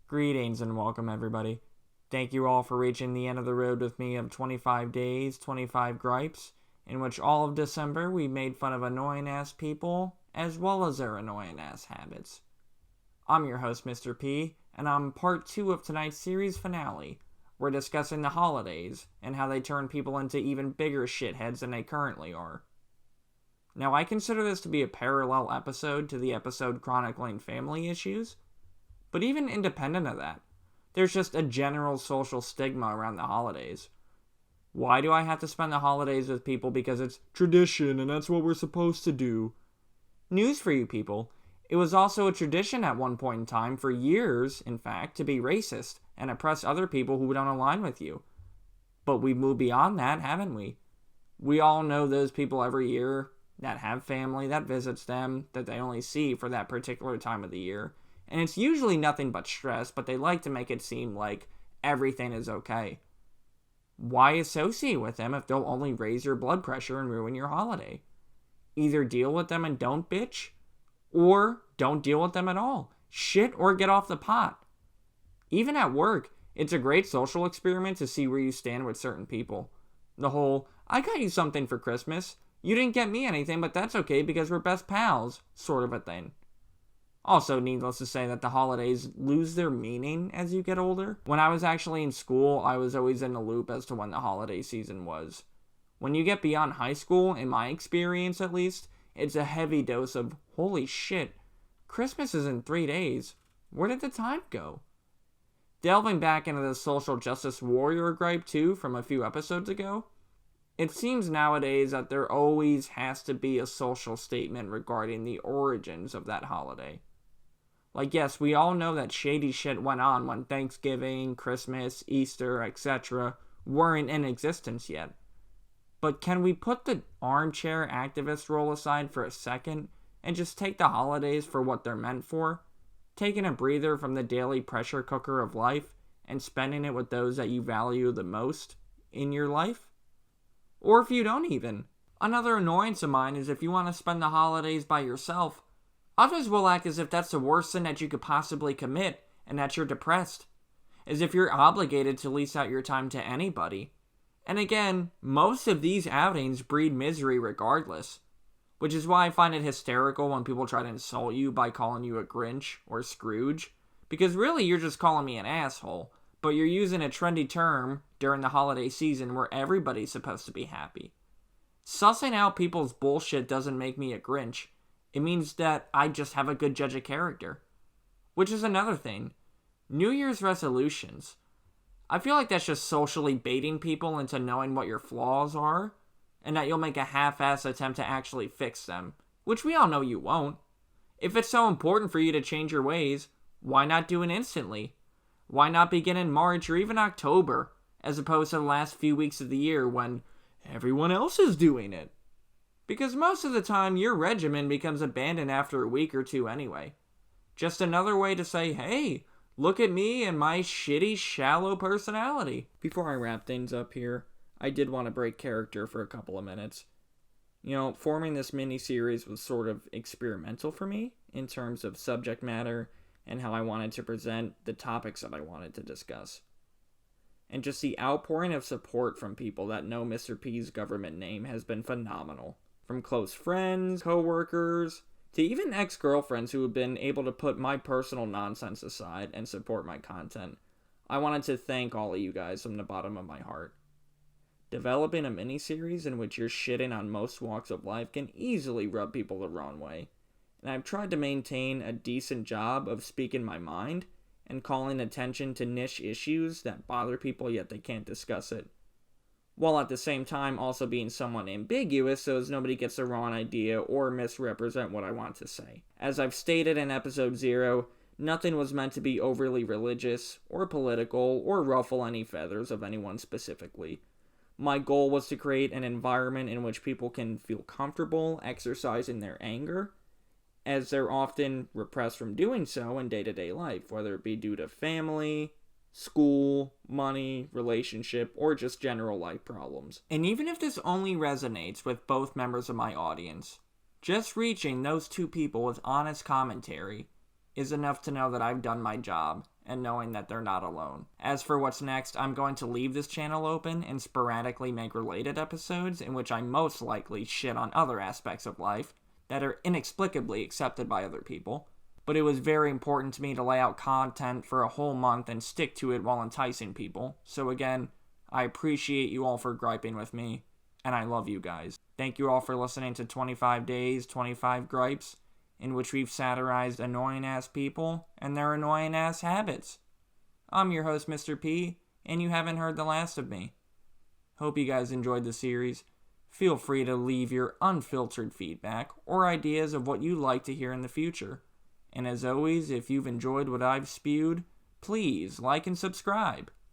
Greetings and welcome, everybody. Thank you all for reaching the end of the road with me of 25 days, 25 gripes, in which all of December we made fun of annoying-ass people, as well as their annoying-ass habits. I'm your host, Mr. P, and I'm part 2 of tonight's series finale. We're discussing the holidays, and how they turn people into even bigger shitheads than they currently are. Now, I consider this to be a parallel episode to the episode chronicling family issues, but even independent of that, there's just a general social stigma around the holidays. Why do I have to spend the holidays with people because it's tradition and that's what we're supposed to do? News for you people, it was also a tradition at one point in time, for years, in fact, to be racist and oppress other people who don't align with you. But we've moved beyond that, haven't we? We all know those people every year that have family that visits them, that they only see for that particular time of the year. And it's usually nothing but stress, but they like to make it seem like everything is okay. Why associate with them if they'll only raise your blood pressure and ruin your holiday? Either deal with them and don't bitch, or don't deal with them at all. Shit or get off the pot. Even at work, it's a great social experiment to see where you stand with certain people. The whole, I got you something for Christmas, you didn't get me anything, but that's okay because we're best pals, sort of a thing. Also, needless to say that the holidays lose their meaning as you get older. When I was actually in school, I was always in the loop as to when the holiday season was. When you get beyond high school, in my experience at least, it's a heavy dose of, holy shit, Christmas is in 3 days. Where did the time go? Delving back into the social justice warrior gripe too from a few episodes ago, it seems nowadays that there always has to be a social statement regarding the origins of that holiday. Like, yes, we all know that shady shit went on when Thanksgiving, Christmas, Easter, etc. weren't in existence yet. But can we put the armchair activist role aside for a second and just take the holidays for what they're meant for? Taking a breather from the daily pressure cooker of life and spending it with those that you value the most in your life? Or if you don't even. Another annoyance of mine is if you want to spend the holidays by yourself, others will act as if that's the worst sin that you could possibly commit and that you're depressed. As if you're obligated to lease out your time to anybody. And again, most of these outings breed misery regardless. Which is why I find it hysterical when people try to insult you by calling you a Grinch or Scrooge. Because really you're just calling me an asshole. But you're using a trendy term during the holiday season where everybody's supposed to be happy. Sussing out people's bullshit doesn't make me a Grinch. It means that I just have a good judge of character. Which is another thing. New Year's resolutions. I feel like that's just socially baiting people into knowing what your flaws are, and that you'll make a half-ass attempt to actually fix them. Which we all know you won't. If it's so important for you to change your ways, why not do it instantly? Why not begin in March or even October, as opposed to the last few weeks of the year when everyone else is doing it? Because most of the time, your regimen becomes abandoned after a week or two anyway. Just another way to say, hey, look at me and my shitty, shallow personality. Before I wrap things up here, I did want to break character for a couple of minutes. Forming this mini-series was sort of experimental for me in terms of subject matter and how I wanted to present the topics that I wanted to discuss. And just the outpouring of support from people that know Mr. P's government name has been phenomenal. From close friends, co-workers, to even ex-girlfriends who have been able to put my personal nonsense aside and support my content. I wanted to thank all of you guys from the bottom of my heart. Developing a mini-series in which you're shitting on most walks of life can easily rub people the wrong way. And I've tried to maintain a decent job of speaking my mind and calling attention to niche issues that bother people yet they can't discuss it. While at the same time also being somewhat ambiguous so as nobody gets the wrong idea or misrepresent what I want to say. As I've stated in episode 0, nothing was meant to be overly religious or political or ruffle any feathers of anyone specifically. My goal was to create an environment in which people can feel comfortable exercising their anger, as they're often repressed from doing so in day-to-day life, whether it be due to family, school, money, relationship, or just general life problems. And even if this only resonates with both members of my audience, just reaching those two people with honest commentary is enough to know that I've done my job and knowing that they're not alone. As for what's next, I'm going to leave this channel open and sporadically make related episodes in which I most likely shit on other aspects of life that are inexplicably accepted by other people. But it was very important to me to lay out content for a whole month and stick to it while enticing people. So again, I appreciate you all for griping with me, and I love you guys. Thank you all for listening to 25 Days, 25 Gripes, in which we've satirized annoying-ass people and their annoying-ass habits. I'm your host, Mr. P, and you haven't heard the last of me. Hope you guys enjoyed the series. Feel free to leave your unfiltered feedback or ideas of what you'd like to hear in the future. And as always, if you've enjoyed what I've spewed, please like and subscribe.